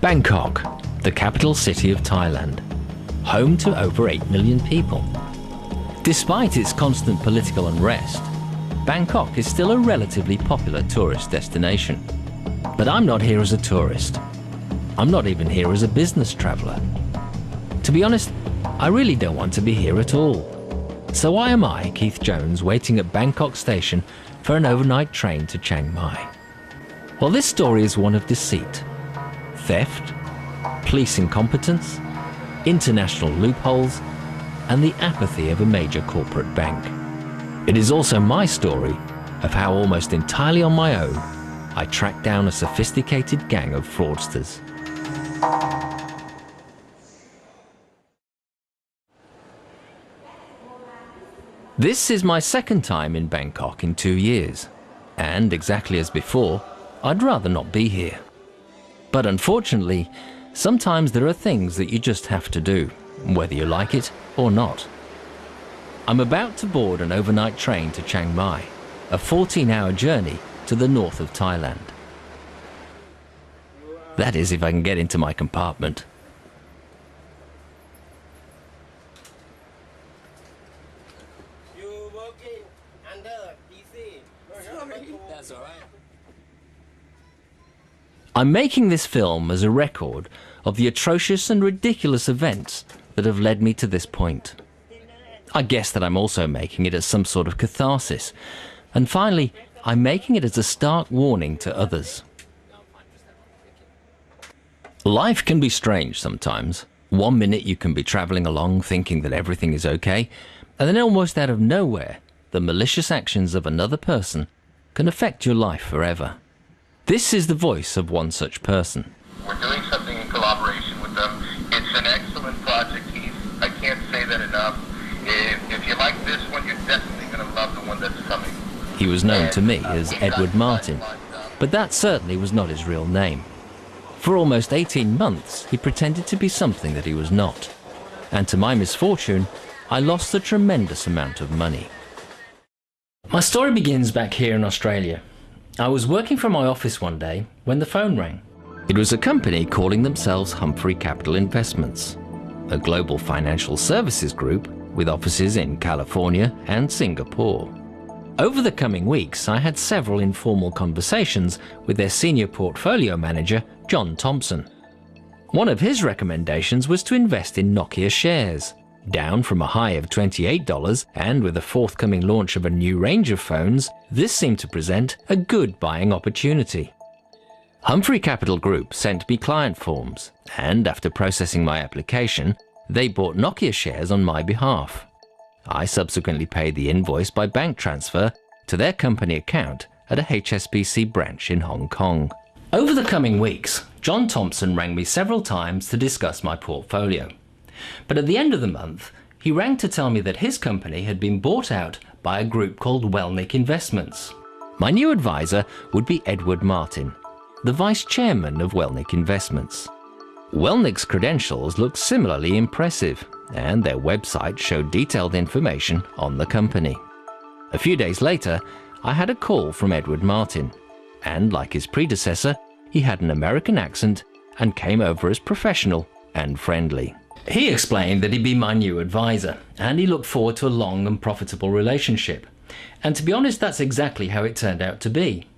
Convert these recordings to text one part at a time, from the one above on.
Bangkok, the capital city of Thailand, home to over 8 million people. Despite its constant political unrest, Bangkok is still a relatively popular tourist destination. But I'm not here as a tourist. I'm not even here as a business traveller. To be honest, I really don't want to be here at all. So why am I, Keith Jones, waiting at Bangkok station for an overnight train to Chiang Mai? Well, this story is one of deceit, theft, police incompetence, international loopholes, and the apathy of a major corporate bank. It is also my story of how almost entirely on my own, I tracked down a sophisticated gang of fraudsters. This is my second time in Bangkok in 2 years, and exactly as before, I'd rather not be here. But unfortunately, sometimes there are things that you just have to do, whether you like it or not. I'm about to board an overnight train to Chiang Mai, a 14-hour journey to the north of Thailand. That is, if I can get into my compartment. I'm making this film as a record of the atrocious and ridiculous events that have led me to this point. I guess that I'm also making it as some sort of catharsis. And finally, I'm making it as a stark warning to others. Life can be strange sometimes. 1 minute you can be travelling along thinking that everything is okay, and then almost out of nowhere, the malicious actions of another person can affect your life forever. This is the voice of one such person. We're doing something in collaboration with them. It's an excellent project, Keith. I can't say that enough. If you like this one, you're definitely going to love the one that's coming. He was known to me as Edward Martin, but that certainly was not his real name. For almost 18 months, he pretended to be something that he was not. And to my misfortune, I lost a tremendous amount of money. My story begins back here in Australia. I was working from my office one day when the phone rang. It was a company calling themselves Humphrey Capital Investments, a global financial services group with offices in California and Singapore. Over the coming weeks, I had several informal conversations with their senior portfolio manager, John Thompson. One of his recommendations was to invest in Nokia shares. Down from a high of $28, and with the forthcoming launch of a new range of phones, this seemed to present a good buying opportunity. Humphrey Capital Group sent me client forms, and after processing my application, they bought Nokia shares on my behalf. I subsequently paid the invoice by bank transfer to their company account at a HSBC branch in Hong Kong. Over the coming weeks, John Thompson rang me several times to discuss my portfolio. But at the end of the month, he rang to tell me that his company had been bought out by a group called Wellnick Investments. My new advisor would be Edward Martin, the vice chairman of Wellnick Investments. Wellnick's credentials looked similarly impressive, and their website showed detailed information on the company. A few days later, I had a call from Edward Martin, and like his predecessor, he had an American accent and came over as professional and friendly. He explained that he'd be my new advisor, and he looked forward to a long and profitable relationship. And to be honest, that's exactly how it turned out to be.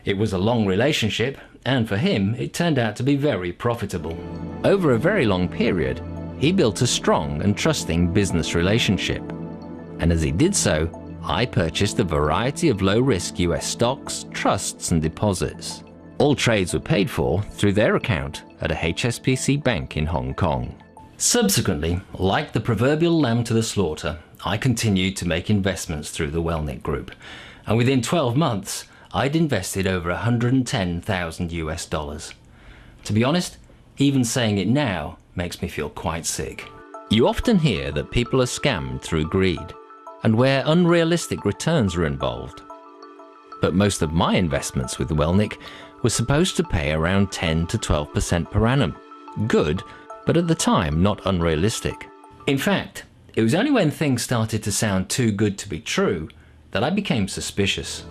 It was a long relationship, and for him, it turned out to be very profitable. Over a very long period, he built a strong and trusting business relationship. And as he did so, I purchased a variety of low-risk US stocks, trusts, and deposits. All trades were paid for through their account at a HSBC bank in Hong Kong. Subsequently, like the proverbial lamb to the slaughter, I continued to make investments through the Wellnick Group, and within 12 months, I'd invested over $110,000 US. To be honest, even saying it now makes me feel quite sick. You often hear that people are scammed through greed, and where unrealistic returns are involved. But most of my investments with Wellnick were supposed to pay around 10 to 12% per annum. Good, but at the time not unrealistic. In fact, it was only when things started to sound too good to be true that I became suspicious.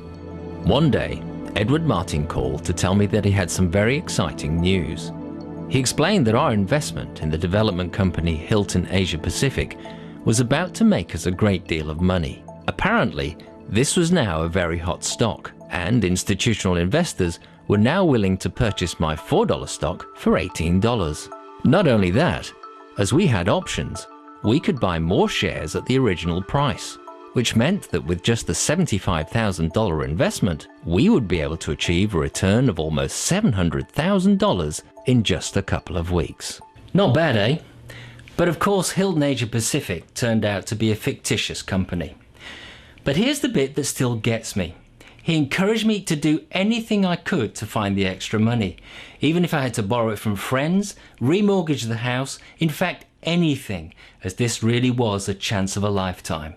One day, Edward Martin called to tell me that he had some very exciting news. He explained that our investment in the development company Hilton Asia Pacific was about to make us a great deal of money. Apparently, this was now a very hot stock, and institutional investors were now willing to purchase my $4 stock for $18. Not only that, as we had options, we could buy more shares at the original price, which meant that with just the $75,000 investment, we would be able to achieve a return of almost $700,000 in just a couple of weeks. Not bad, eh? But of course, Hilton Asia Pacific turned out to be a fictitious company. But here's the bit that still gets me. He encouraged me to do anything I could to find the extra money, even if I had to borrow it from friends, remortgage the house, in fact anything, as this really was a chance of a lifetime.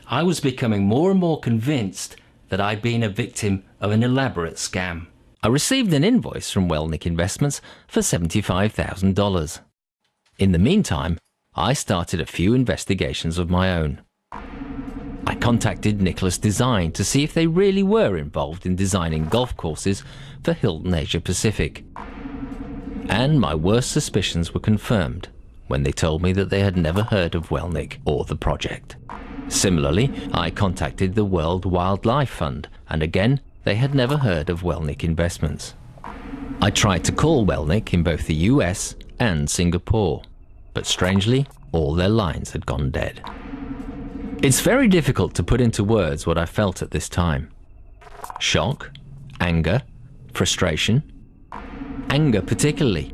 I was becoming more and more convinced that I'd been a victim of an elaborate scam. I received an invoice from Welnick Investments for $75,000. In the meantime, I started a few investigations of my own. I contacted Nicholas Design to see if they really were involved in designing golf courses for Hilton Asia Pacific. And my worst suspicions were confirmed when they told me that they had never heard of Welnick or the project. Similarly, I contacted the World Wildlife Fund, and again, they had never heard of Welnick Investments. I tried to call Welnick in both the US and Singapore, but strangely, all their lines had gone dead. It's very difficult to put into words what I felt at this time. Shock, anger, frustration. Anger particularly.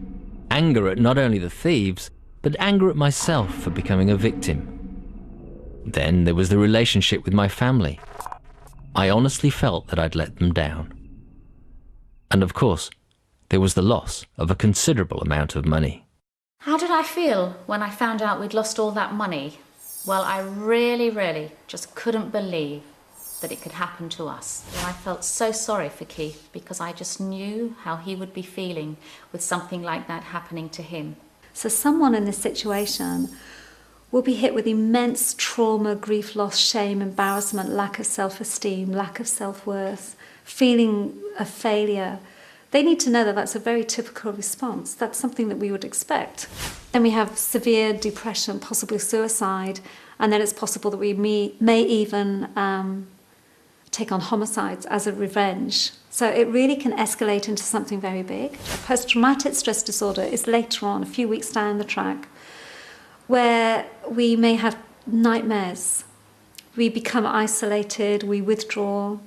Anger at not only the thieves, but anger at myself for becoming a victim. Then there was the relationship with my family. I honestly felt that I'd let them down. And of course, there was the loss of a considerable amount of money. How did I feel when I found out we'd lost all that money? Well, I really just couldn't believe that it could happen to us. And I felt so sorry for Keith because I just knew how he would be feeling with something like that happening to him. So someone in this situation will be hit with immense trauma, grief, loss, shame, embarrassment, lack of self-esteem, lack of self-worth, feeling a failure. They need to know that that's a very typical response. That's something that we would expect. Then we have severe depression, possibly suicide, and then it's possible that we may even take on homicides as a revenge. So it really can escalate into something very big. Post-traumatic stress disorder is later on, a few weeks down the track, where we may have nightmares. We become isolated, we withdraw,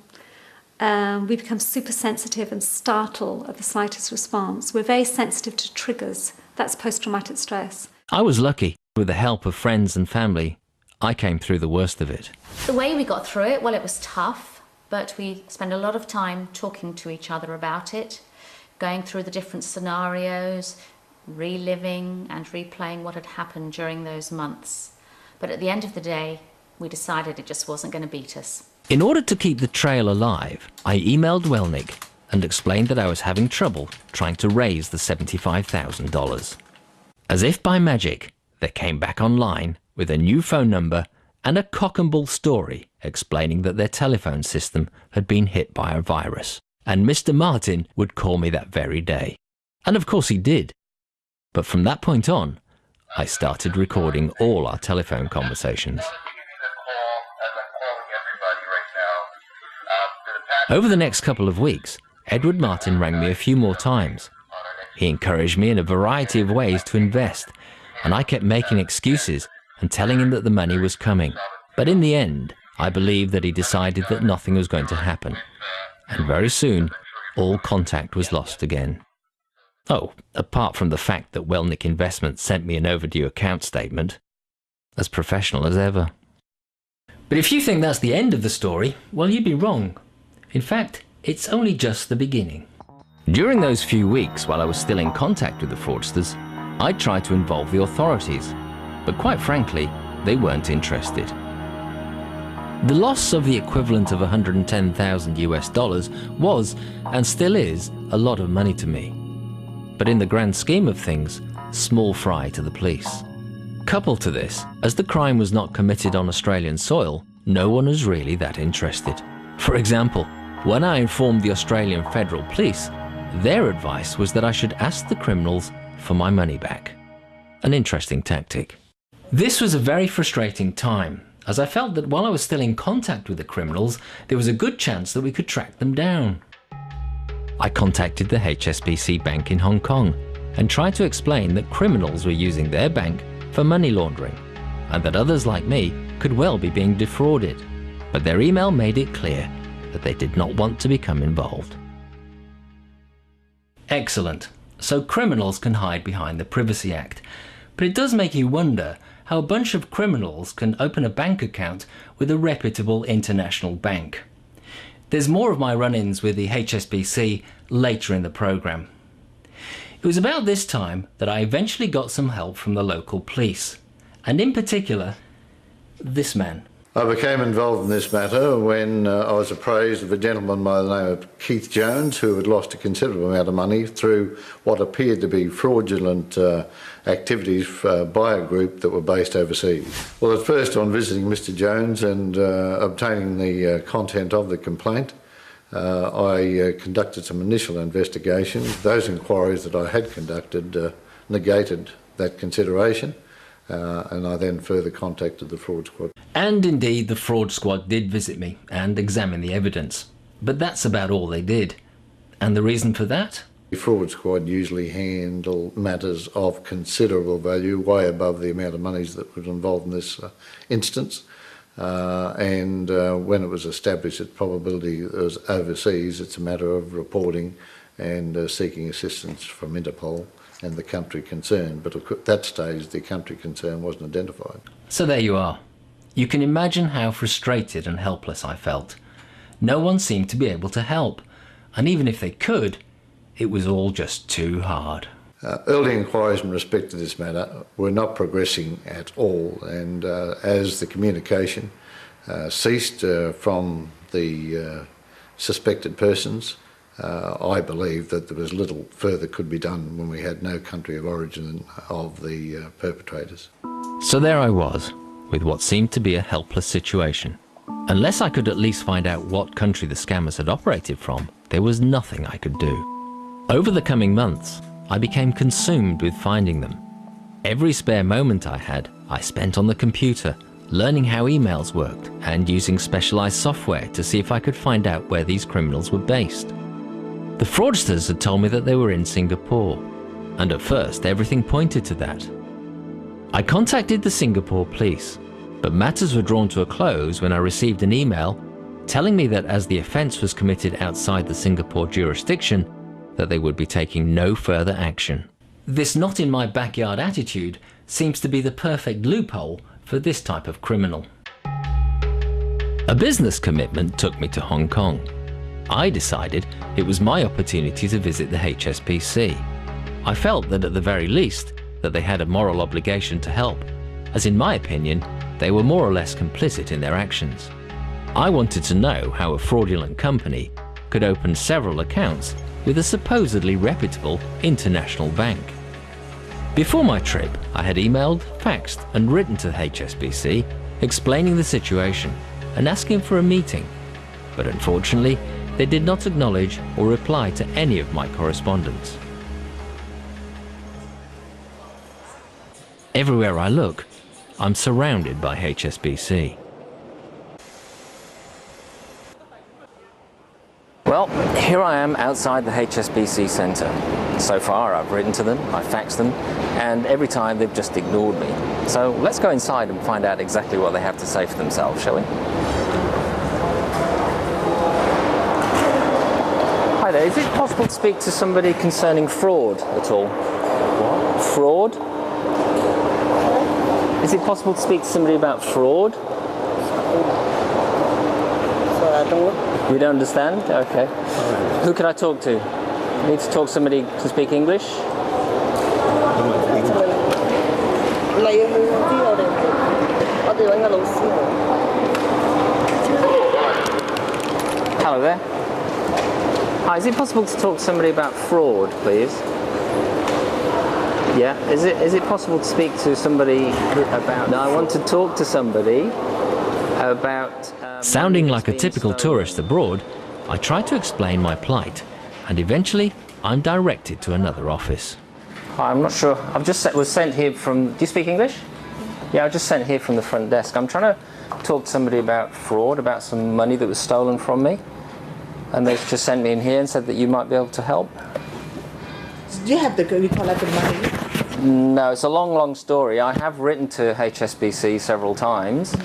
we become super sensitive and startle at the slightest response. We're very sensitive to triggers. That's post-traumatic stress. I was lucky. With the help of friends and family, I came through the worst of it. The way we got through it, well, it was tough, but we spent a lot of time talking to each other about it, going through the different scenarios, reliving and replaying what had happened during those months. But at the end of the day, we decided it just wasn't going to beat us. In order to keep the trail alive, I emailed Welnick and explained that I was having trouble trying to raise the $75,000. As if by magic, they came back online with a new phone number and a cock-and-bull story explaining that their telephone system had been hit by a virus, and Mr. Martin would call me that very day. And of course he did. But from that point on, I started recording all our telephone conversations. Over the next couple of weeks, Edward Martin rang me a few more times. He encouraged me in a variety of ways to invest, and I kept making excuses and telling him that the money was coming. But in the end, I believe that he decided that nothing was going to happen, and very soon, all contact was lost again. Oh, apart from the fact that Welnick Investments sent me an overdue account statement, as professional as ever. But if you think that's the end of the story, well, you'd be wrong. In fact, it's only just the beginning. During those few weeks while I was still in contact with the fraudsters, I tried to involve the authorities, but quite frankly, they weren't interested. The loss of the equivalent of $110,000 was, and still is, a lot of money to me. But in the grand scheme of things, small fry to the police. Coupled to this, as the crime was not committed on Australian soil, no one was really that interested. For example, when I informed the Australian Federal Police, their advice was that I should ask the criminals for my money back. An interesting tactic. This was a very frustrating time, as I felt that while I was still in contact with the criminals, there was a good chance that we could track them down. I contacted the HSBC Bank in Hong Kong and tried to explain that criminals were using their bank for money laundering, and that others like me could well be being defrauded. But their email made it clear that they did not want to become involved. Excellent. So criminals can hide behind the Privacy Act. But it does make you wonder how a bunch of criminals can open a bank account with a reputable international bank. There's more of my run-ins with the HSBC later in the programme. It was about this time that I eventually got some help from the local police, and in particular, this man. I became involved in this matter when I was appraised of a gentleman by the name of Keith Jones, who had lost a considerable amount of money through what appeared to be fraudulent activities by a group that were based overseas. Well, at first, on visiting Mr. Jones and obtaining the content of the complaint, I conducted some initial investigations. Those inquiries that I had conducted negated that consideration. And I then further contacted the fraud squad. And indeed, the fraud squad did visit me and examine the evidence. But that's about all they did. And the reason for that? The fraud squad usually handle matters of considerable value, way above the amount of monies that was involved in this instance. And when it was established that probability was overseas, it's a matter of reporting and seeking assistance from Interpol and the country concerned, but at that stage the country concerned wasn't identified. So there you are. You can imagine how frustrated and helpless I felt. No one seemed to be able to help, and even if they could, it was all just too hard. Early inquiries in respect to this matter were not progressing at all, and as the communication ceased from the suspected persons, I believe that there was little further could be done when we had no country of origin of the perpetrators. So there I was, with what seemed to be a helpless situation. Unless I could at least find out what country the scammers had operated from, there was nothing I could do. Over the coming months, I became consumed with finding them. Every spare moment I had, I spent on the computer, learning how emails worked and using specialized software to see if I could find out where these criminals were based. The fraudsters had told me that they were in Singapore, and at first everything pointed to that. I contacted the Singapore police, but matters were drawn to a close when I received an email telling me that as the offence was committed outside the Singapore jurisdiction, that they would be taking no further action. This not in my backyard attitude seems to be the perfect loophole for this type of criminal. A business commitment took me to Hong Kong. I decided it was my opportunity to visit the HSBC. I felt that at the very least that they had a moral obligation to help, as in my opinion, they were more or less complicit in their actions. I wanted to know how a fraudulent company could open several accounts with a supposedly reputable international bank. Before my trip, I had emailed, faxed and written to the HSBC explaining the situation and asking for a meeting, but unfortunately they did not acknowledge or reply to any of my correspondence. Everywhere I look, I'm surrounded by HSBC. Well, here I am outside the HSBC centre. So far I've written to them, I've faxed them, and every time they've just ignored me. So let's go inside and find out exactly what they have to say for themselves, shall we? Hi there, is it possible to speak to somebody concerning fraud at all? What? Fraud? Is it possible to speak to somebody about fraud? You don't understand? Okay. Who can I talk to? I need to talk to somebody to speak English? Hello there. Hi, is it possible to talk to somebody about fraud, please? Yeah, is it possible to speak to somebody about... No, I want to talk to somebody about... Sounding like a typical tourist abroad, I try to explain my plight, and eventually I'm directed to another office. Hi, I'm not sure. Was sent here from. Do you speak English? Yeah, I was just sent here from the front desk. I'm trying to talk to somebody about fraud, about some money that was stolen from me, and they've just sent me in here and said that you might be able to help. Do you have the collected money? No, it's a long, long story. I have written to HSBC several times,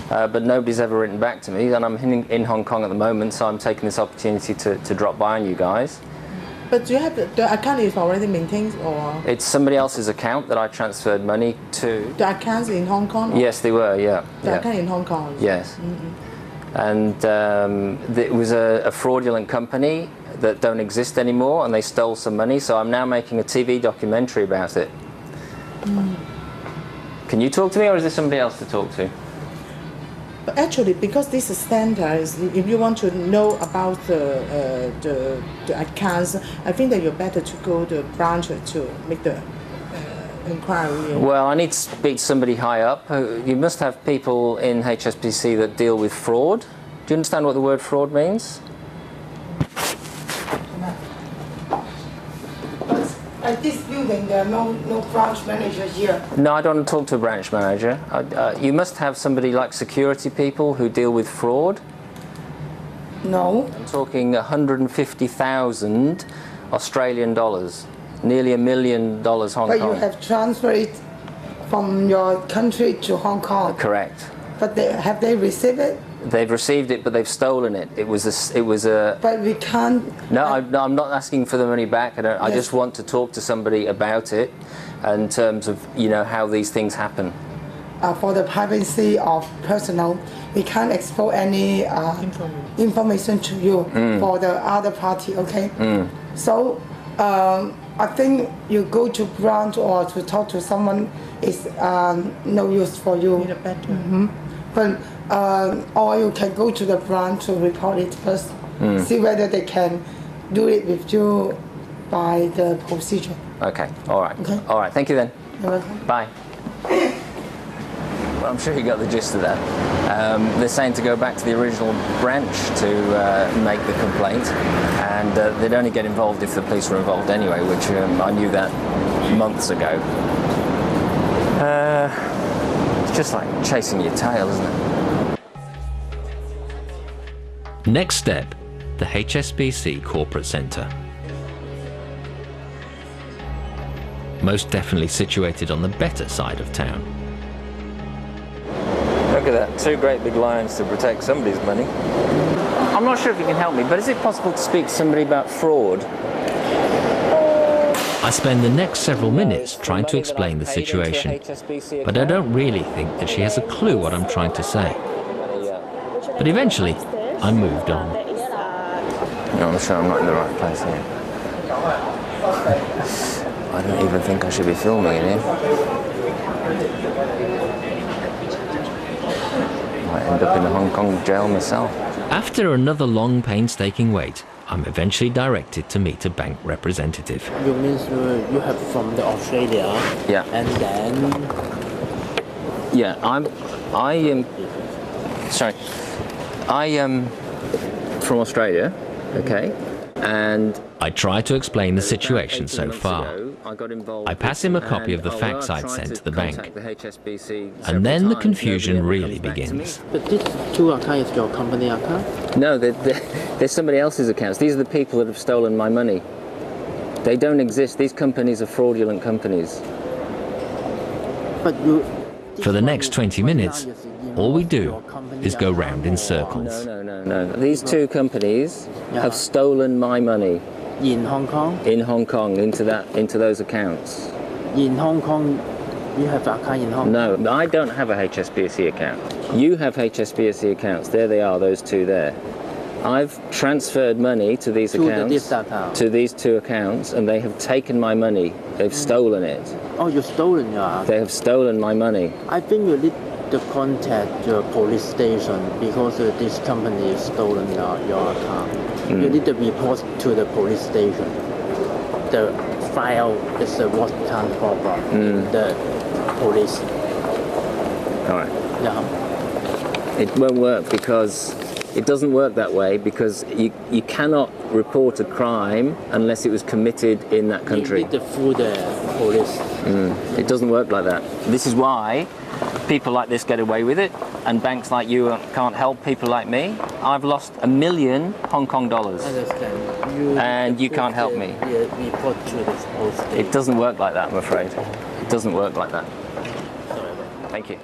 but nobody's ever written back to me, and I'm in Hong Kong at the moment, so I'm taking this opportunity to drop by on you guys. But do you have the account is already maintained, or It's somebody else's account that I transferred money to. the accounts in Hong Kong? Yes, they were, yeah. The account in Hong Kong. Yes. And it was a fraudulent company that don't exist anymore, and they stole some money, so I'm now making a TV documentary about it. Can you talk to me, or is there somebody else to talk to? But actually, because this center is, if you want to know about the accounts, I think that you're better to go to the branch to make the inquiry. Well, I need to speak to somebody high up. You must have people in HSBC that deal with fraud. Do you understand what the word fraud means? At this building, there are no branch managers here. No, I don't want to talk to a branch manager. You must have somebody like security people who deal with fraud. No. I'm talking 150,000 Australian dollars, nearly $1 million Hong Kong. But you have transferred it from your country to Hong Kong. Correct. But have they received it? They've received it, but they've stolen it. It was a. But we can't. No, I'm not asking for the money back. I just want to talk to somebody about it, in terms of how these things happen. For the privacy of personnel, we can't expose any information to you for the other party. Okay. So I think you go to branch or to talk to someone is no use for you. Need a better. But or you can go to the branch to report it first. See whether they can do it with you by the procedure. Okay. All right. Okay. All right. Thank you then. You're welcome. Bye. Well, I'm sure you got the gist of that. They're saying to go back to the original branch to make the complaint, and they'd only get involved if the police were involved anyway, which I knew that months ago. It's just like chasing your tail, isn't it? Next step, the HSBC Corporate Centre. Most definitely situated on the better side of town. Look at that, 2 great big lions to protect somebody's money. I'm not sure if you can help me, but is it possible to speak to somebody about fraud? I spend the next several minutes trying to explain the situation, but I don't really think that she has a clue what I'm trying to say. But eventually, I moved on. No, I'm sure I'm not in the right place here. I don't even think I should be filming in here. Might end up in a Hong Kong jail myself. After another long, painstaking wait, I'm eventually directed to meet a bank representative. You mean you have from the Australia? Yeah. And then? Yeah, I am from Australia, okay, and I try to explain the situation so far. I pass him a copy of the fax I'd sent to the bank, and then the confusion really begins. But these 2 accounts is your company account? No, they're somebody else's accounts. These are the people that have stolen my money. They don't exist. These companies are fraudulent companies. But you... For the next 20 minutes, all we do is go round in circles. No. These 2 companies have stolen my money. In Hong Kong? In Hong Kong, into those accounts. In Hong Kong, you have an account in Hong Kong? No, I don't have a HSBC account. You have HSBC accounts. There they are, those 2 there. I've transferred money to these accounts, to these 2 accounts, and they have taken my money. They've stolen it. Oh, you stolen your account? They have stolen my money. I think you need to contact the police station because this company has stolen your account. You need to report to the police station. The file is what can problem the police. All right. Yeah. It won't work because It doesn't work that way because you cannot report a crime unless it was committed in that country. You need the full police. It doesn't work like that. This is why people like this get away with it, and banks like you can't help people like me. I've lost $1 million Hong Kong dollars. I understand. And you can't help me. Report to the police station. It doesn't work like that, I'm afraid. It doesn't work like that. Sorry. Thank you.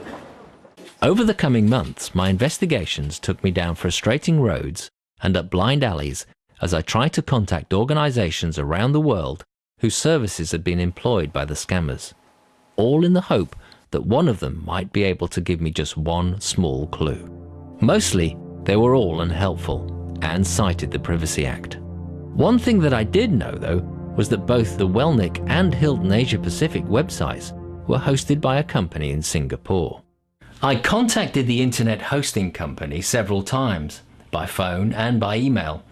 Over the coming months, my investigations took me down frustrating roads and up blind alleys as I tried to contact organisations around the world whose services had been employed by the scammers, all in the hope that one of them might be able to give me just one small clue. Mostly, they were all unhelpful and cited the Privacy Act. One thing that I did know, though, was that both the Wellnick and Hilton Asia Pacific websites were hosted by a company in Singapore. I contacted the internet hosting company several times, by phone and by email,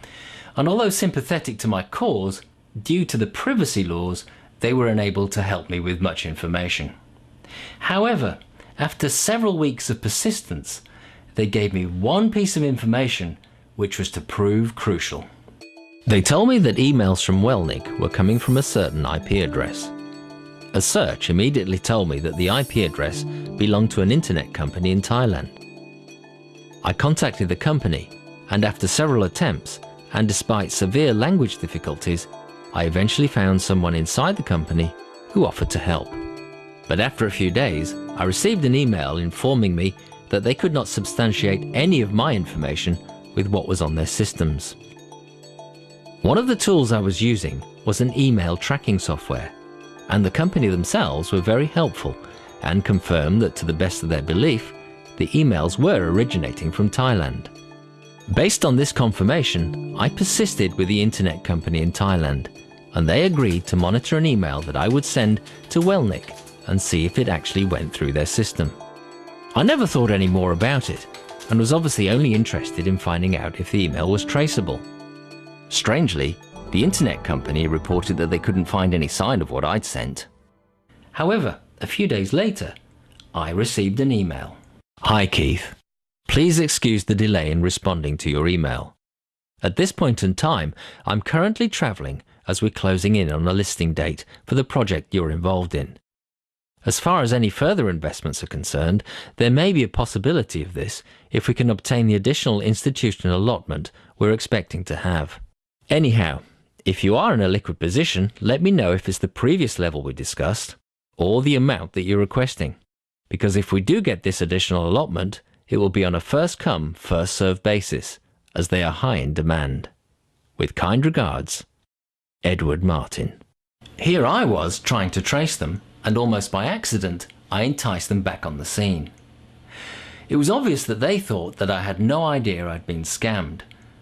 and although sympathetic to my cause, due to the privacy laws, they were unable to help me with much information. However, after several weeks of persistence, they gave me one piece of information which was to prove crucial. They told me that emails from Wellnick were coming from a certain IP address. A search immediately told me that the IP address belonged to an internet company in Thailand. I contacted the company, and after several attempts, and despite severe language difficulties, I eventually found someone inside the company who offered to help. But after a few days, I received an email informing me that they could not substantiate any of my information with what was on their systems. One of the tools I was using was an email tracking software, and the company themselves were very helpful and confirmed that to the best of their belief, the emails were originating from Thailand. Based on this confirmation, I persisted with the internet company in Thailand, and they agreed to monitor an email that I would send to Wellnick and see if it actually went through their system. I never thought any more about it, and was obviously only interested in finding out if the email was traceable. Strangely, the internet company reported that they couldn't find any sign of what I'd sent. However, a few days later, I received an email. Hi Keith. Please excuse the delay in responding to your email. At this point in time, I'm currently travelling as we're closing in on a listing date for the project you're involved in. As far as any further investments are concerned, there may be a possibility of this if we can obtain the additional institutional allotment we're expecting to have. Anyhow, if you are in a liquid position, let me know if it's the previous level we discussed or the amount that you're requesting. Because if we do get this additional allotment, it will be on a first-come, first-served basis, as they are high in demand. With kind regards, Edward Martin. Here I was trying to trace them, and almost by accident, I enticed them back on the scene. It was obvious that they thought that I had no idea I'd been scammed,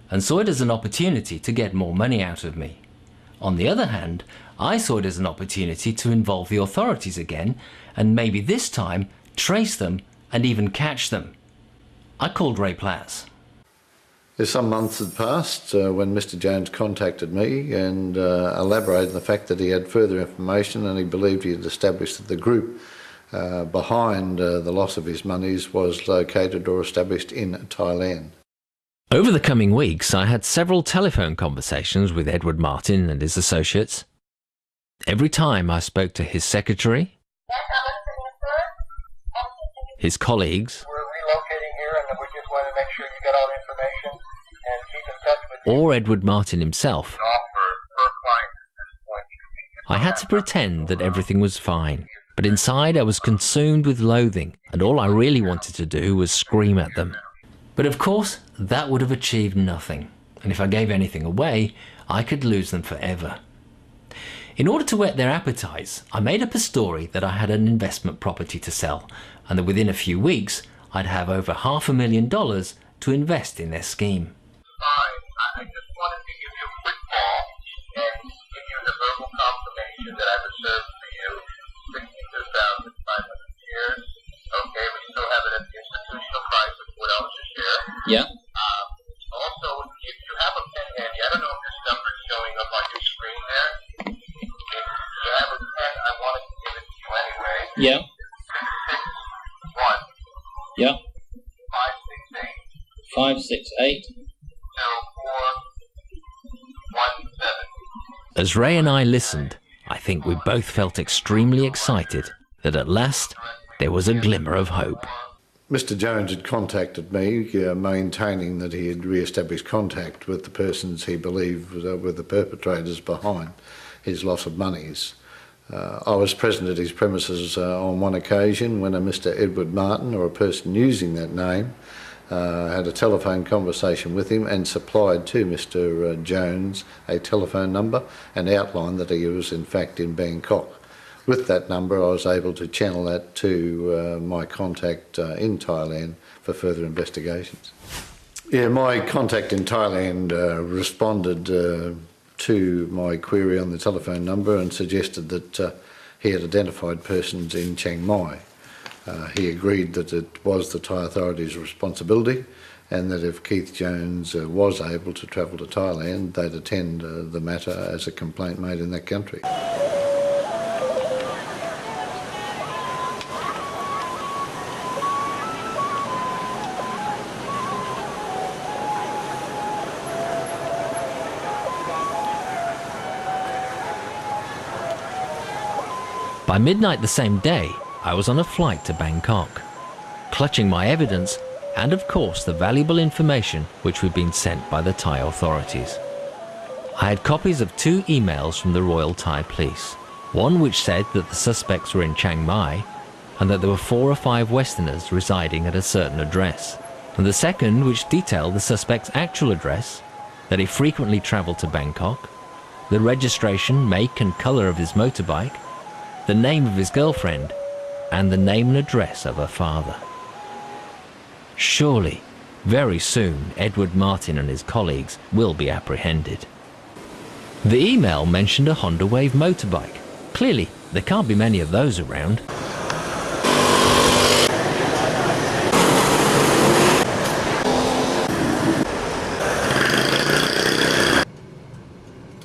and saw it as an opportunity to get more money out of me. On the other hand, I saw it as an opportunity to involve the authorities again, and maybe this time trace them and even catch them. I called Ray Platts. Some months had passed when Mr. Jones contacted me and elaborated on the fact that he had further information and he believed he had established that the group behind the loss of his monies was located or established in Thailand. Over the coming weeks, I had several telephone conversations with Edward Martin and his associates. Every time I spoke to his secretary, his colleagues, We're relocating here and we just want to make sure you get all the information and keep in touch with or Edward Martin himself, offer per client at this point. I had to pretend that everything was fine. But inside I was consumed with loathing, and all I really wanted to do was scream at them. But of course, that would have achieved nothing, and if I gave anything away, I could lose them forever. In order to whet their appetites, I made up a story that I had an investment property to sell, and that within a few weeks, I'd have over $500,000 to invest in their scheme. Fine. I just wanted to give you a quick call and give you the verbal confirmation that I reserved for you 62,500 shares. Okay, we still have it at the institutional price of $4 a share. Yeah. Also, if you have a pen handy, I don't know if this number is showing up on your screen there. If you have a pen, I wanted to give it to you anyway. Yeah. 661. Yeah. 568. 568. 0417. As Ray and I listened, I think we both felt extremely excited that at last there was a glimmer of hope. Mr. Jones had contacted me, maintaining that he had re-established contact with the persons he believed were the perpetrators behind his loss of monies. I was present at his premises on one occasion when a Mr. Edward Martin, or a person using that name, had a telephone conversation with him and supplied to Mr. Jones a telephone number and outlined that he was in fact in Bangkok. With that number, I was able to channel that to my contact in Thailand for further investigations. Yeah, my contact in Thailand responded to my query on the telephone number and suggested that he had identified persons in Chiang Mai. He agreed that it was the Thai authorities' responsibility and that if Keith Jones was able to travel to Thailand, they'd attend the matter as a complaint made in that country. By midnight the same day, I was on a flight to Bangkok, clutching my evidence and of course the valuable information which we'd been sent by the Thai authorities. I had copies of 2 emails from the Royal Thai Police, one which said that the suspects were in Chiang Mai and that there were 4 or 5 Westerners residing at a certain address, and the second which detailed the suspect's actual address, that he frequently travelled to Bangkok, the registration, make and colour of his motorbike, the name of his girlfriend, and the name and address of her father. Surely, very soon, Edward Martin and his colleagues will be apprehended. The email mentioned a Honda Wave motorbike. Clearly, there can't be many of those around.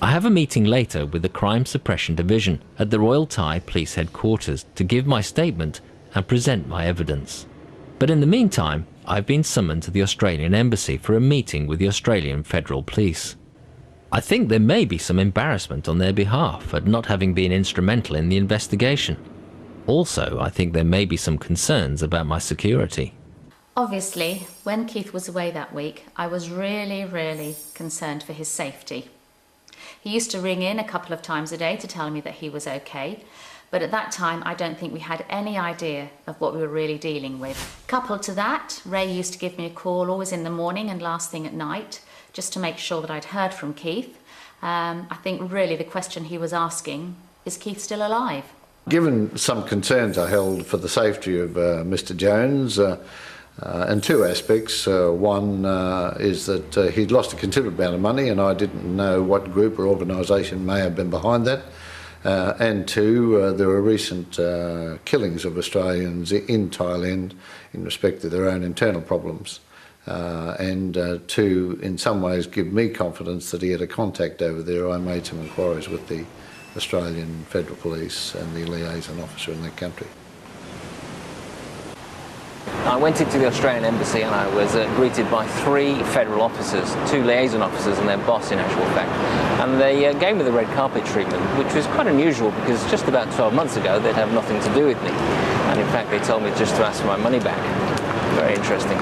I have a meeting later with the Crime Suppression Division at the Royal Thai Police Headquarters to give my statement and present my evidence. But in the meantime, I've been summoned to the Australian Embassy for a meeting with the Australian Federal Police. I think there may be some embarrassment on their behalf at not having been instrumental in the investigation. Also, I think there may be some concerns about my security. Obviously, when Keith was away that week, I was really concerned for his safety. He used to ring in a couple of times a day to tell me that he was okay, but at that time I don't think we had any idea of what we were really dealing with. Coupled to that, Ray used to give me a call always in the morning and last thing at night, just to make sure that I'd heard from Keith. I think really the question he was asking, is Keith still alive? Given some concerns I held for the safety of Mr. Jones, and 2 aspects. One is that he'd lost a considerable amount of money and I didn't know what group or organisation may have been behind that. And 2, there were recent killings of Australians in Thailand in respect to their own internal problems. And to, in some ways, give me confidence that he had a contact over there, I made some inquiries with the Australian Federal Police and the liaison officer in that country. I went into the Australian Embassy and I was greeted by 3 federal officers, 2 liaison officers and their boss in actual fact. And they gave me the red carpet treatment, which was quite unusual because just about 12 months ago they'd have nothing to do with me. And in fact they told me just to ask for my money back. Very interesting.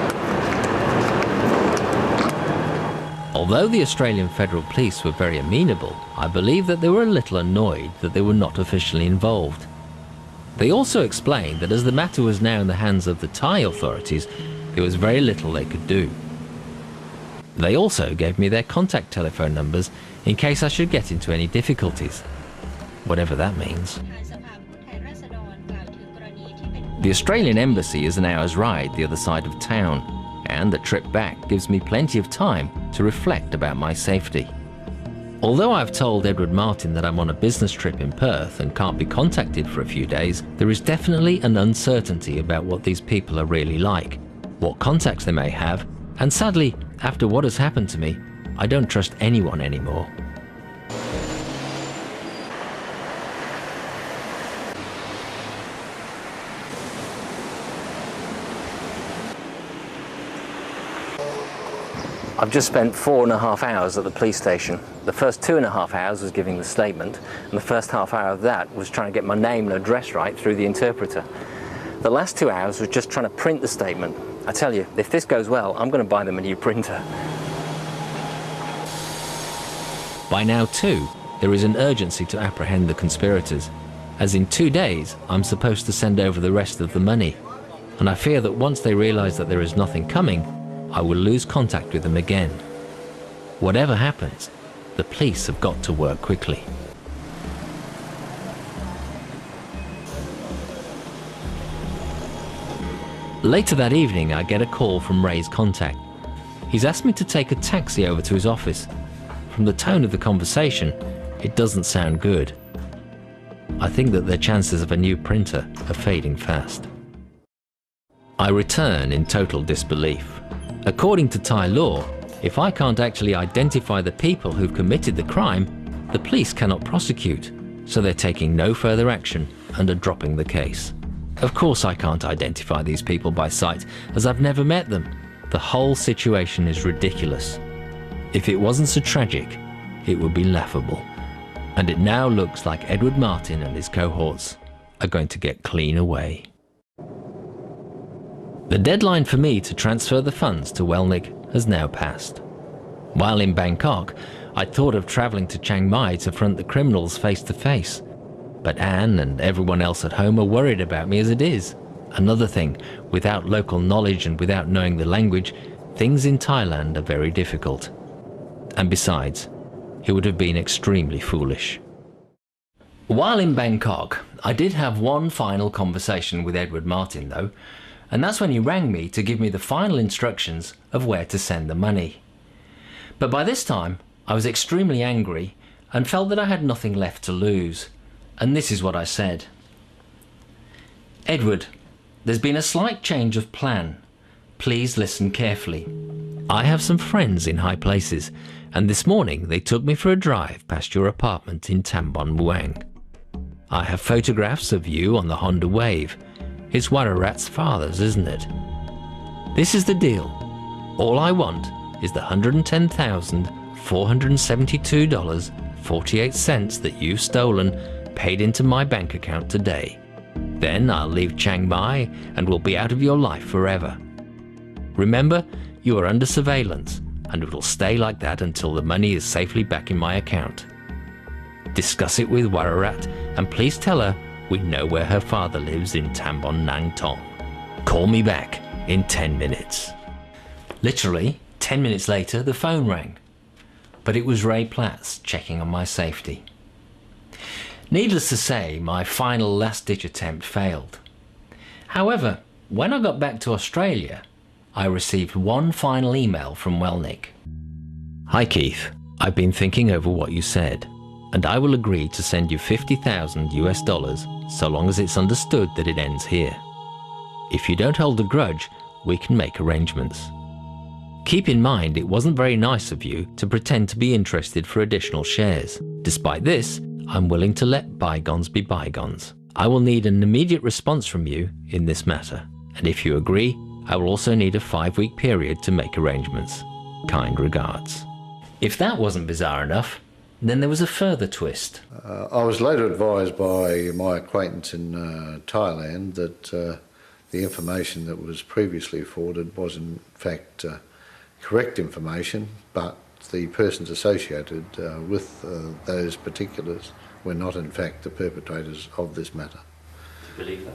Although the Australian Federal Police were very amenable, I believe that they were a little annoyed that they were not officially involved. They also explained that as the matter was now in the hands of the Thai authorities, there was very little they could do. They also gave me their contact telephone numbers in case I should get into any difficulties, whatever that means. The Australian Embassy is an hour's ride the other side of town, and the trip back gives me plenty of time to reflect about my safety. Although I've told Edward Martin that I'm on a business trip in Perth and can't be contacted for a few days, there is definitely an uncertainty about what these people are really like, what contacts they may have, and sadly, after what has happened to me, I don't trust anyone anymore. I've just spent 4.5 hours at the police station. The first 2.5 hours was giving the statement, and the first half hour of that was trying to get my name and address right through the interpreter. The last 2 hours was just trying to print the statement. I tell you, if this goes well, I'm going to buy them a new printer. By now, too, there is an urgency to apprehend the conspirators, as in 2 days, I'm supposed to send over the rest of the money. And I fear that once they realize that there is nothing coming, I will lose contact with them again. Whatever happens, the police have got to work quickly. Later that evening, I get a call from Ray's contact. He's asked me to take a taxi over to his office. From the tone of the conversation, it doesn't sound good. I think that their chances of a new printer are fading fast. I return in total disbelief. According to Thai law, if I can't actually identify the people who've committed the crime, the police cannot prosecute, so they're taking no further action and are dropping the case. Of course I can't identify these people by sight, as I've never met them. The whole situation is ridiculous. If it wasn't so tragic, it would be laughable. And it now looks like Edward Martin and his cohorts are going to get clean away. The deadline for me to transfer the funds to Welnick has now passed. While in Bangkok, I thought of travelling to Chiang Mai to front the criminals face to face. But Anne and everyone else at home are worried about me as it is. Another thing, without local knowledge and without knowing the language, things in Thailand are very difficult. And besides, it would have been extremely foolish. While in Bangkok, I did have one final conversation with Edward Martin though, and that's when he rang me to give me the final instructions of where to send the money. But by this time, I was extremely angry and felt that I had nothing left to lose. And this is what I said. Edward, there's been a slight change of plan. Please listen carefully. I have some friends in high places, and this morning they took me for a drive past your apartment in Tambon Muang. I have photographs of you on the Honda Wave. It's Wararat's father's, isn't it? This is the deal. All I want is the $110,472.48 that you've stolen paid into my bank account today. Then I'll leave Chiang Mai and will be out of your life forever. Remember, you are under surveillance, and it will stay like that until the money is safely back in my account. Discuss it with Wararat, and please tell her we know where her father lives in Tambon Nang Tong. Call me back in 10 minutes. Literally, 10 minutes later, the phone rang. But it was Ray Platts checking on my safety. Needless to say, my final last-ditch attempt failed. However, when I got back to Australia, I received one final email from Welnick. Hi Keith, I've been thinking over what you said, and I will agree to send you $50,000 so long as it's understood that it ends here. If you don't hold a grudge, we can make arrangements. Keep in mind it wasn't very nice of you to pretend to be interested for additional shares. Despite this, I'm willing to let bygones be bygones. I will need an immediate response from you in this matter, and if you agree, I will also need a 5-week period to make arrangements. Kind regards. If that wasn't bizarre enough, then there was a further twist. I was later advised by my acquaintance in Thailand that the information that was previously forwarded was in fact correct information, but the persons associated with those particulars were not in fact the perpetrators of this matter. Do you believe that?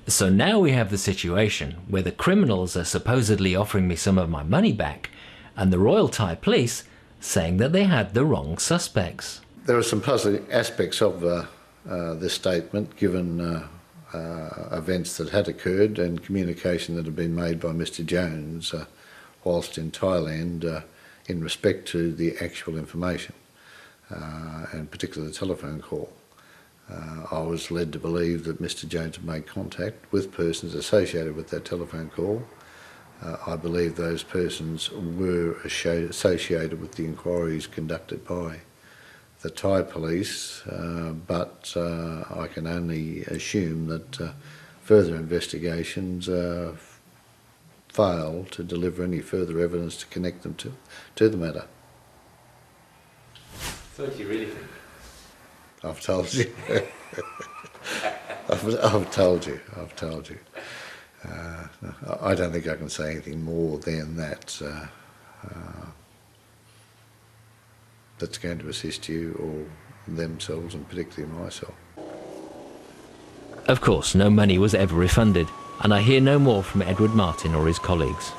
So now we have the situation where the criminals are supposedly offering me some of my money back, and the Royal Thai Police saying that they had the wrong suspects. There are some puzzling aspects of this statement, given events that had occurred and communication that had been made by Mr. Jones whilst in Thailand in respect to the actual information, and particularly the telephone call. I was led to believe that Mr. Jones had made contact with persons associated with that telephone call. I believe those persons were associated with the inquiries conducted by the Thai police, but I can only assume that further investigations fail to deliver any further evidence to connect them to the matter. So what do you really think? I've told you. I've told you. I don't think I can say anything more than that. That's going to assist you or themselves, and particularly myself. Of course, no money was ever refunded, and I hear no more from Edward Martin or his colleagues.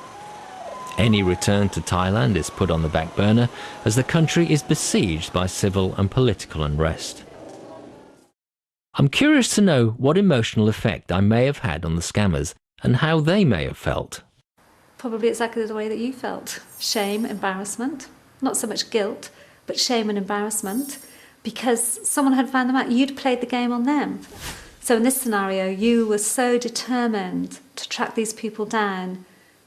Any return to Thailand is put on the back burner as the country is besieged by civil and political unrest. I'm curious to know what emotional effect I may have had on the scammers and how they may have felt. Probably exactly the way that you felt. Shame, embarrassment, not so much guilt, but shame and embarrassment, because someone had found them out. You'd played the game on them. So in this scenario, you were so determined to track these people down.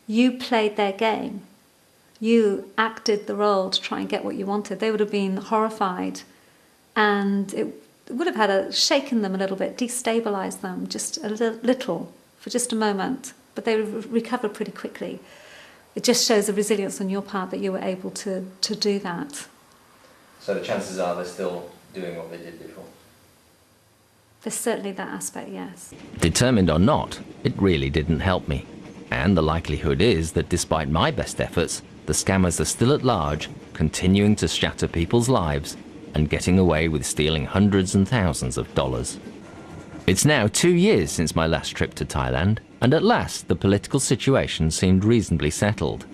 You played their game. You acted the role to try and get what you wanted. They would have been horrified, and it would have had shaken them a little bit, destabilised them just a little for just a moment, but they recovered pretty quickly. It just shows the resilience on your part that you were able to do that. So the chances are they're still doing what they did before? There's certainly that aspect, yes. Determined or not, it really didn't help me. And the likelihood is that despite my best efforts, the scammers are still at large, continuing to shatter people's lives and getting away with stealing hundreds and thousands of dollars. It's now 2 years since my last trip to Thailand, and at last the political situation seemed reasonably settled.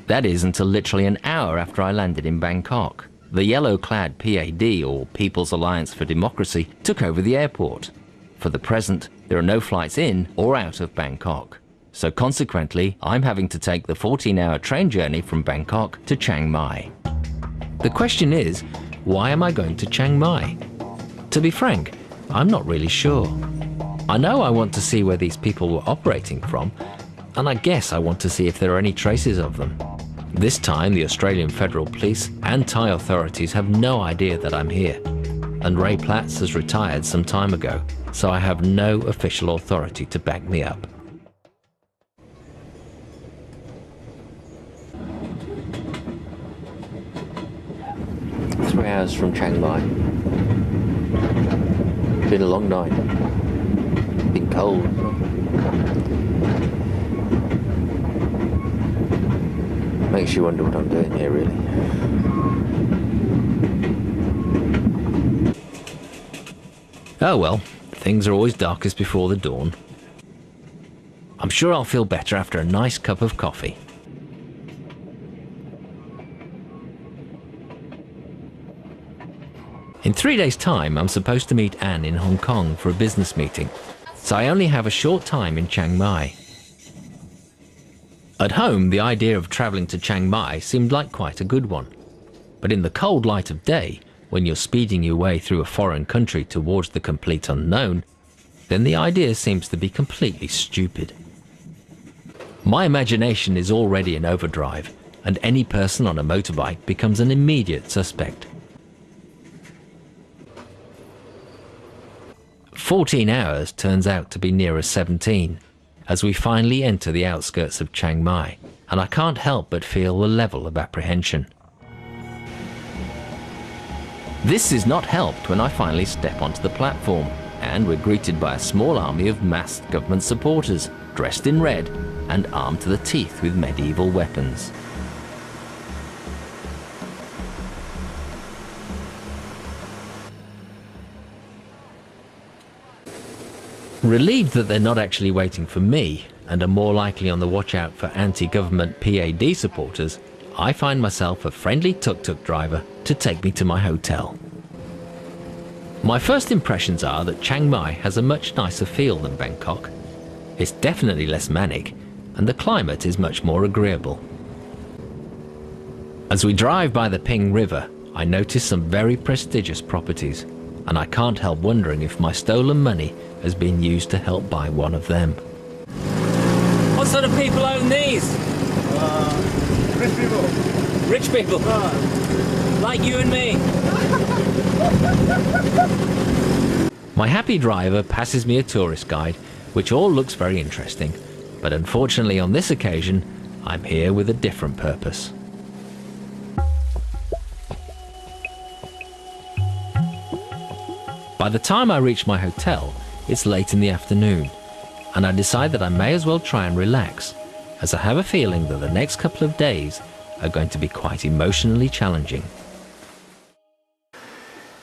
That is until literally an hour after I landed in Bangkok. The yellow-clad PAD, or People's Alliance for Democracy, took over the airport. For the present, there are no flights in or out of Bangkok. So consequently, I'm having to take the 14-hour train journey from Bangkok to Chiang Mai. The question is, why am I going to Chiang Mai? To be frank, I'm not really sure. I know I want to see where these people were operating from, and I guess I want to see if there are any traces of them. This time, the Australian Federal Police and Thai authorities have no idea that I'm here. And Ray Platts has retired some time ago, so I have no official authority to back me up. 3 hours from Chiang Mai. Been a long night. Been cold. Makes you wonder what I'm doing here, really. Oh well, things are always darkest before the dawn. I'm sure I'll feel better after a nice cup of coffee. In 3 days' time, I'm supposed to meet Anne in Hong Kong for a business meeting, so I only have a short time in Chiang Mai. At home, the idea of travelling to Chiang Mai seemed like quite a good one. But in the cold light of day, when you're speeding your way through a foreign country towards the complete unknown, then the idea seems to be completely stupid. My imagination is already in overdrive, and any person on a motorbike becomes an immediate suspect. 14 hours turns out to be nearer 17, as we finally enter the outskirts of Chiang Mai, and I can't help but feel a level of apprehension. This is not helped when I finally step onto the platform, and we're greeted by a small army of masked government supporters, dressed in red and armed to the teeth with medieval weapons. Relieved that they're not actually waiting for me and are more likely on the watch out for anti-government PAD supporters, I find myself a friendly tuk-tuk driver to take me to my hotel. My first impressions are that Chiang Mai has a much nicer feel than Bangkok. It's definitely less manic, and the climate is much more agreeable. As we drive by the Ping River, I notice some very prestigious properties, and I can't help wondering if my stolen money has been used to help buy one of them. What sort of people own these? Rich people. Rich people? Like you and me. My happy driver passes me a tourist guide which all looks very interesting. But unfortunately on this occasion, I'm here with a different purpose. By the time I reach my hotel, it's late in the afternoon, and I decide that I may as well try and relax, as I have a feeling that the next couple of days are going to be quite emotionally challenging.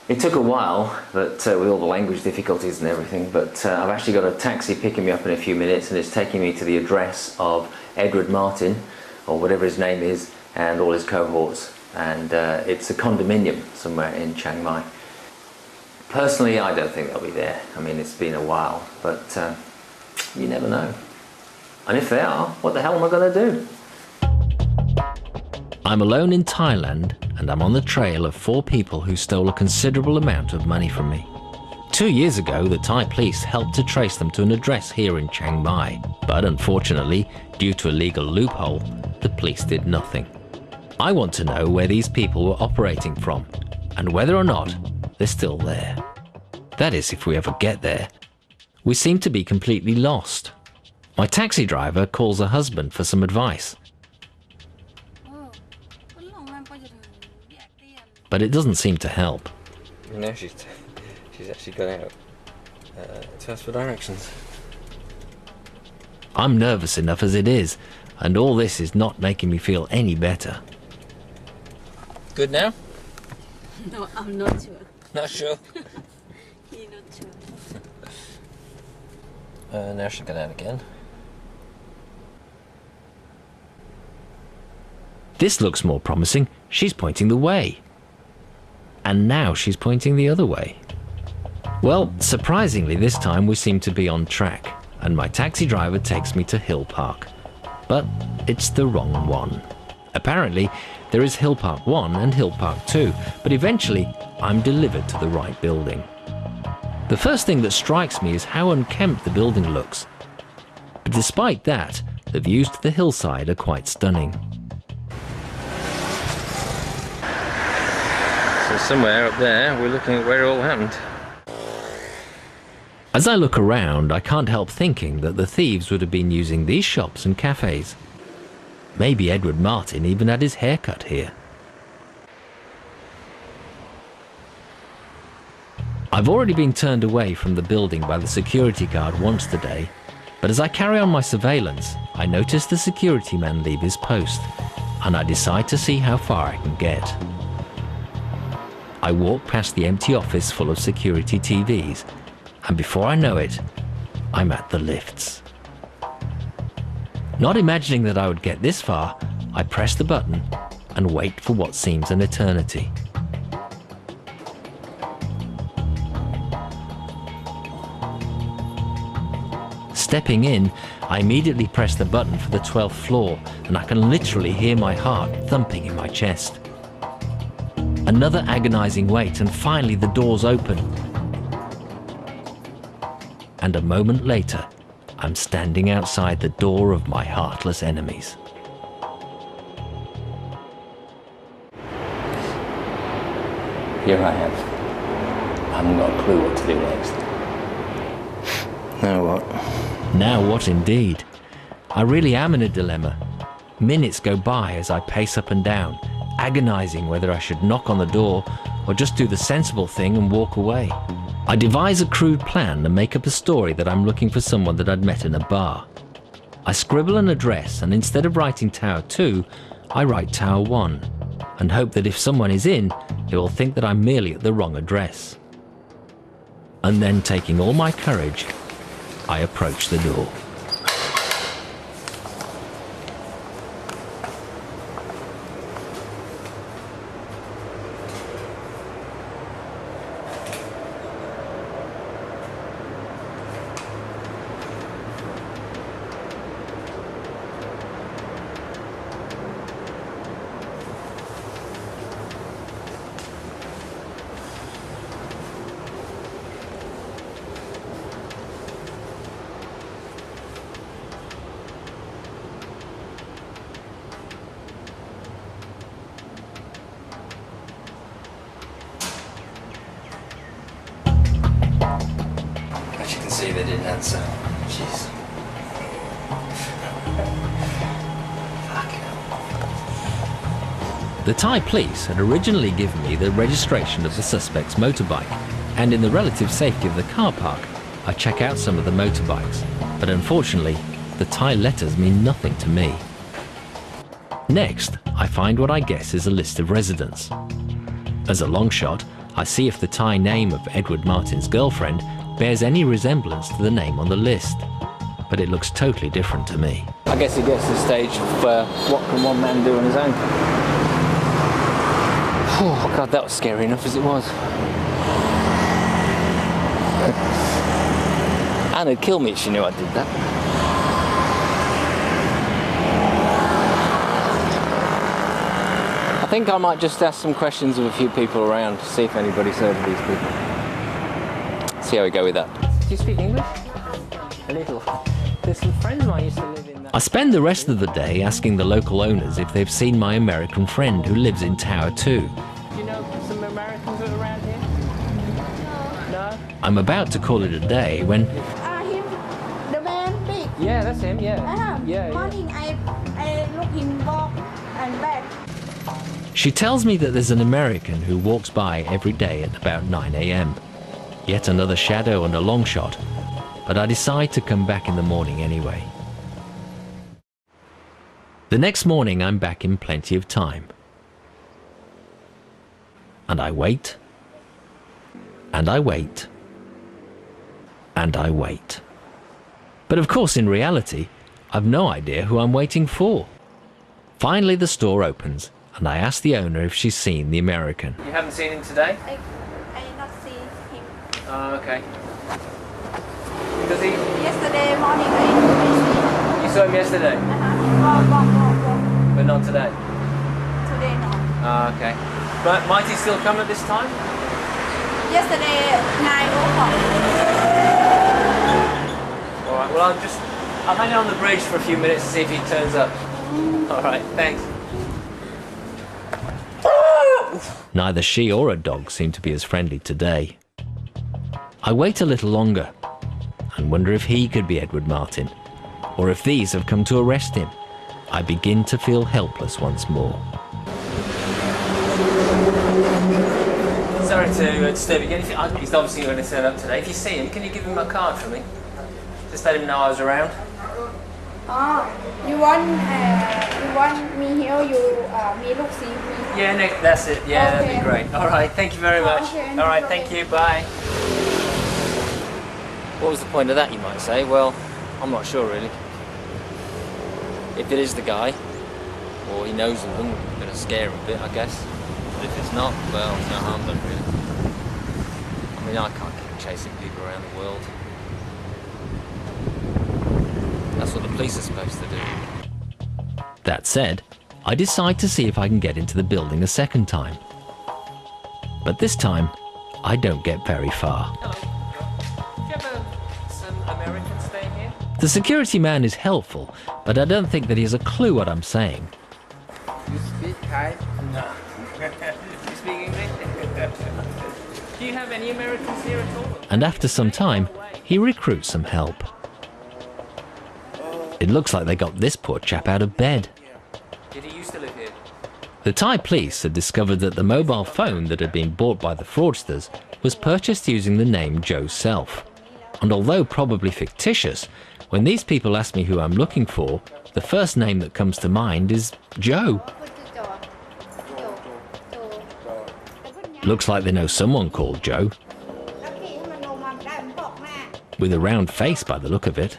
It took a while, but with all the language difficulties and everything, but I've actually got a taxi picking me up in a few minutes, and it's taking me to the address of Edward Martin, or whatever his name is, and all his cohorts, and it's a condominium somewhere in Chiang Mai. Personally, I don't think they'll be there. I mean, it's been a while, but you never know. And if they are, what the hell am I going to do? I'm alone in Thailand, and I'm on the trail of 4 people who stole a considerable amount of money from me. 2 years ago, the Thai police helped to trace them to an address here in Chiang Mai, but unfortunately, due to a legal loophole, the police did nothing. I want to know where these people were operating from, and whether or not they're still there. That is, if we ever get there. We seem to be completely lost. My taxi driver calls her husband for some advice. But it doesn't seem to help. No, she's actually gone out to ask for directions. I'm nervous enough as it is, and all this is not making me feel any better. Good now? No, I'm not sure. Not sure? You're not sure. Now she's gone out again. This looks more promising. She's pointing the way. And now she's pointing the other way. Well, surprisingly this time we seem to be on track, and my taxi driver takes me to Hill Park. But it's the wrong one. Apparently, there is Hill Park 1 and Hill Park 2, but eventually I'm delivered to the right building. The first thing that strikes me is how unkempt the building looks. But despite that, the views to the hillside are quite stunning. So somewhere up there, we're looking at where it all happened. As I look around, I can't help thinking that the thieves would have been using these shops and cafes. Maybe Edward Martin even had his hair cut here. I've already been turned away from the building by the security guard once today, but as I carry on my surveillance, I notice the security man leave his post, and I decide to see how far I can get. I walk past the empty office full of security TVs, and before I know it, I'm at the lifts. Not imagining that I would get this far, I press the button and wait for what seems an eternity. Stepping in, I immediately press the button for the 12th floor, and I can literally hear my heart thumping in my chest. Another agonizing wait, and finally the doors open. And a moment later, I'm standing outside the door of my heartless enemies. Here I am. I haven't got a clue what to do next. Now what? Now what indeed? I really am in a dilemma. Minutes go by as I pace up and down, agonizing whether I should knock on the door or just do the sensible thing and walk away. I devise a crude plan and make up a story that I'm looking for someone that I'd met in a bar. I scribble an address, and instead of writing Tower 2, I write Tower 1, and hope that if someone is in, they will think that I'm merely at the wrong address. And then, taking all my courage, I approach the door. As you can see, they didn't answer. Jeez. The Thai police had originally given me the registration of the suspect's motorbike, and in the relative safety of the car park, I check out some of the motorbikes, but unfortunately, the Thai letters mean nothing to me. Next, I find what I guess is a list of residents. As a long shot, I see if the Thai name of Edward Martin's girlfriend bears any resemblance to the name on the list, but it looks totally different to me. I guess it gets to the stage where what can one man do on his own? Oh God, that was scary enough as it was. Anne'd kill me if she knew I did that. I think I might just ask some questions of a few people around to see if anybody's heard of these people. See how we go with that. Do you speak English? A little. There's some friends of mine used to live in that. I spend the rest of the day asking the local owners if they've seen my American friend who lives in Tower 2. Do you know some Americans that are around here? No? I'm about to call it a day when Him, the man big. Yeah, that's him, yeah. Yeah. Morning, I look him walk and back. she tells me that there's an American who walks by every day at about 9 a.m. Yet another shadow and a long shot, but I decide to come back in the morning anyway. The next morning I'm back in plenty of time. And I wait, and I wait, and I wait. But of course, in reality, I've no idea who I'm waiting for. Finally, the store opens, and I ask the owner if she's seen the American. You haven't seen him today? I not see him. Oh, okay. Does he? Yesterday morning, I You saw him yesterday, walk. but not today? Today, no. Oh, okay. But might he still come at this time? Yesterday, 9 o'clock. All right, well, I'll hang on the bridge for a few minutes to see if he turns up. All right, thanks. Neither she or her dog seem to be as friendly today. I wait a little longer and wonder if he could be Edward Martin, or if these have come to arrest him. I begin to feel helpless once more. Sorry to disturb you again. He's obviously going to turn up today. If you see him, can you give him a card for me? Just let him know I was around. You want me here? Me look see me. Yeah, Nick, that's it. Yeah, Okay. that'd be great. All right, thank you very much. Okay, All right, thank you. Bye. What was the point of that, you might say? Well, I'm not sure really. If it is the guy, or he knows of them, we're going to scare him a bit, I guess. But if it's not, well, it's no harm done really. I mean, I can't keep chasing people around the world. That's what the police are supposed to do. That said, I decide to see if I can get into the building a second time. But this time, I don't get very far. Do you have some Americans staying here? The security man is helpful, but I don't think that he has a clue what I'm saying. You speak Thai? No. You speak English? Do you have any Americans here at all? And after some time, he recruits some help. It looks like they got this poor chap out of bed. Did he used to live here? The Thai police had discovered that the mobile phone that had been bought by the fraudsters was purchased using the name Joe Self. And although probably fictitious, when these people ask me who I'm looking for, the first name that comes to mind is Joe. Looks like they know someone called Joe, with a round face by the look of it.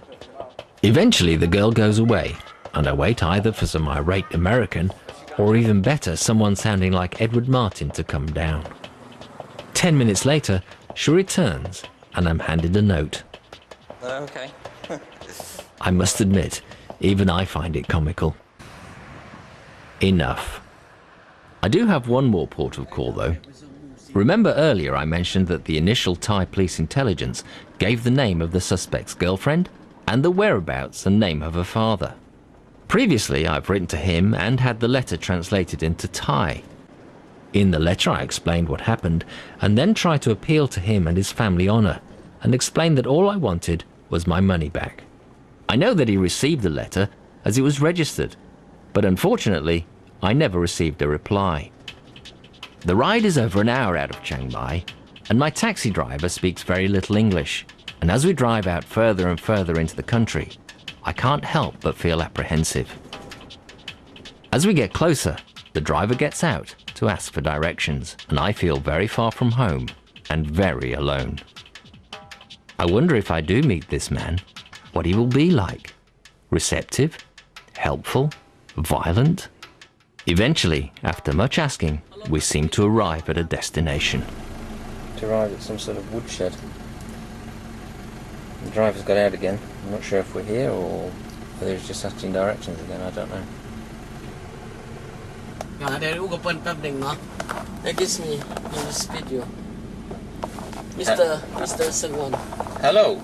Eventually the girl goes away, and I wait either for some irate American, or even better, someone sounding like Edward Martin to come down. 10 minutes later, she returns, and I'm handed a note. Okay. I must admit, even I find it comical. Enough. I do have one more port of call though. Remember earlier I mentioned that the initial Thai police intelligence gave the name of the suspect's girlfriend and the whereabouts and name of her father. Previously I've written to him and had the letter translated into Thai. In the letter I explained what happened and then tried to appeal to him and his family honour and explained that all I wanted was my money back. I know that he received the letter as it was registered, but unfortunately, I never received a reply. The ride is over an hour out of Chiang Mai, and my taxi driver speaks very little English. And as we drive out further and further into the country, I can't help but feel apprehensive. As we get closer, the driver gets out to ask for directions, and I feel very far from home and very alone. I wonder if I do meet this man, what he will be like. Receptive? Helpful? Violent? Eventually, after much asking, we seem to arrive at a destination. To arrive at some sort of woodshed. The driver's got out again. I'm not sure if we're here or whether he's just asking directions again, I don't know. Excuse me in this video. Mr. Sengwon. Hello.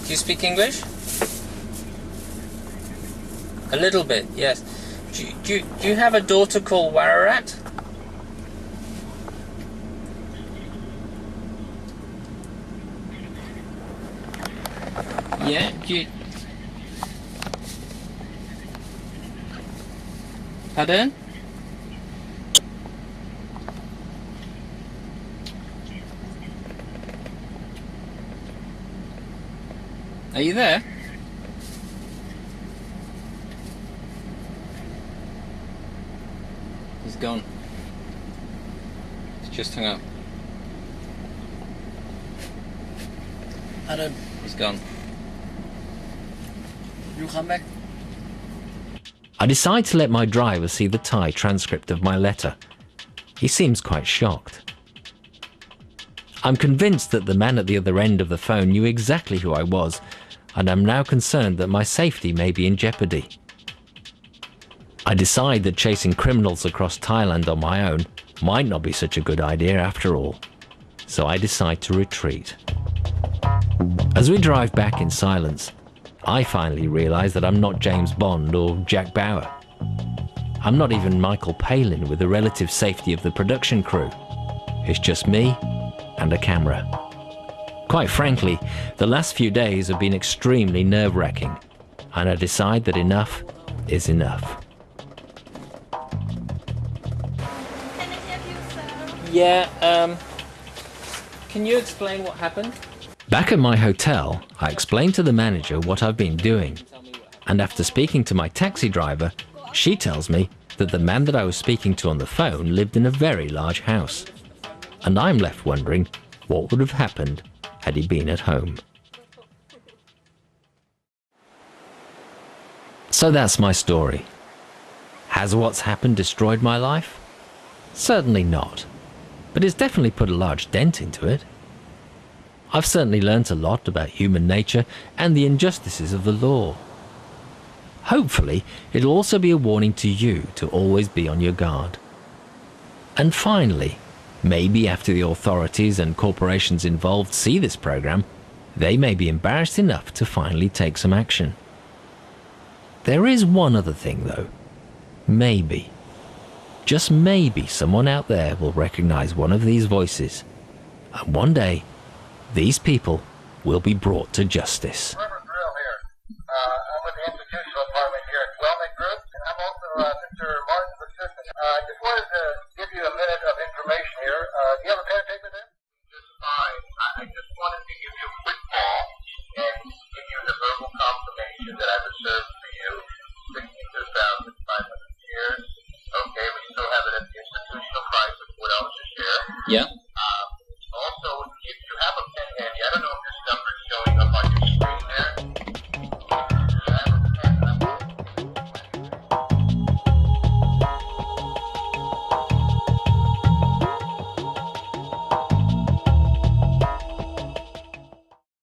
Do you speak English? A little bit, yes. Do you have a daughter called Wararat? Yeah, Pardon? Are you there? He's gone. He's just hung up. Pardon. He's gone. You come back. I decide to let my driver see the Thai transcript of my letter. He seems quite shocked. I'm convinced that the man at the other end of the phone knew exactly who I was, and I'm now concerned that my safety may be in jeopardy. I decide that chasing criminals across Thailand on my own might not be such a good idea after all, so I decide to retreat. As we drive back in silence, I finally realize that I'm not James Bond or Jack Bauer. I'm not even Michael Palin with the relative safety of the production crew. It's just me and a camera. Quite frankly, the last few days have been extremely nerve-wracking, and I decide that enough is enough. Yeah, can you explain what happened? Back at my hotel, I explained to the manager what I've been doing, and after speaking to my taxi driver, she tells me that the man that I was speaking to on the phone lived in a very large house, and I'm left wondering what would have happened had he been at home. So that's my story. Has what's happened destroyed my life? Certainly not, but it's definitely put a large dent into it. I've certainly learnt a lot about human nature and the injustices of the law. Hopefully, it'll also be a warning to you to always be on your guard. And finally, maybe after the authorities and corporations involved see this program, they may be embarrassed enough to finally take some action. There is one other thing though. Maybe, just maybe someone out there will recognize one of these voices, and one day, these people will be brought to justice. I'm with the institutional department here at Wham Group. I'm also Mr. Martin's assistant. I just wanted to give you a minute of information here. Do you have a pen and paper there? Just fine. I just wanted to give you a quick call and give you the verbal confirmation that I've reserved for you 62,500 shares. Okay, we still have it at the institutional price of $4 a share. Yeah.